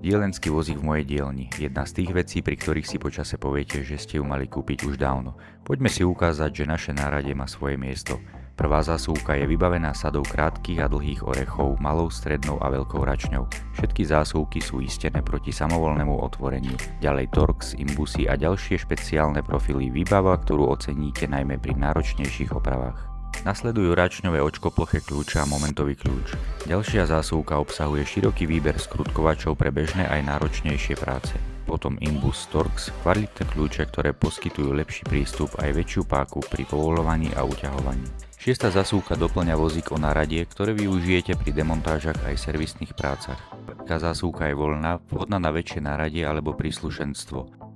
Dielenský vozík v mojej dielni. Jedna z tých vecí, pri ktorých si počase poviete, že ste ju mali kúpiť už dávno. Poďme si ukázať, že naše náradie má svoje miesto. Prvá zásuvka je vybavená sadou krátkych a dlhých orechov, malou, strednou a veľkou račňou. Všetky zásuvky sú istené proti samovolnému otvoreniu. Ďalej Torx, imbusy a ďalšie špeciálne profily, výbava, ktorú oceníte najmä pri náročnejších opravách. Nasledujú račňové očkoploché kľúče a momentový kľúč. Ďalšia zásuvka obsahuje široký výber skrutkovačov pre bežné aj náročnejšie práce. Potom imbus Torx, kvalitné kľúče, ktoré poskytujú lepší prístup aj väčšiu páku pri povoľovaní a uťahovaní. Šiesta zásuvka doplňa vozík o náradie, ktoré využijete pri demontážach aj servisných prácach. Taká zásuvka je voľná, vhodná na väčšie náradie alebo príslušenstvo.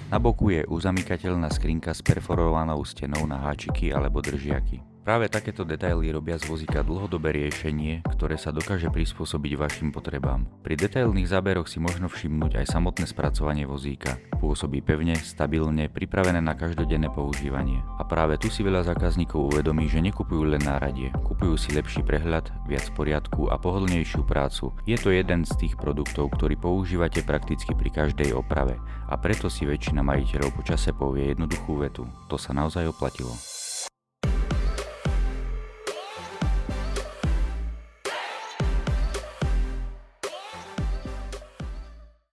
Na boku je uzamykateľná skrinka s perforovanou stenou na háčiky alebo držiaky. Práve takéto detaily robia z vozíka dlhodobé riešenie, ktoré sa dokáže prispôsobiť vašim potrebám. Pri detailných záberoch si možno všimnúť aj samotné spracovanie vozíka. Pôsobí pevne, stabilne, pripravené na každodenné používanie. A práve tu si veľa zákazníkov uvedomí, že nekupujú len náradie, kupujú si lepší prehľad, viac poriadku a pohodlnejšiu prácu. Je to jeden z tých produktov, ktorý používate prakticky pri každej oprave a preto si väčšina majiteľov počase povie jednoduchú vetu: to sa naozaj oplatilo.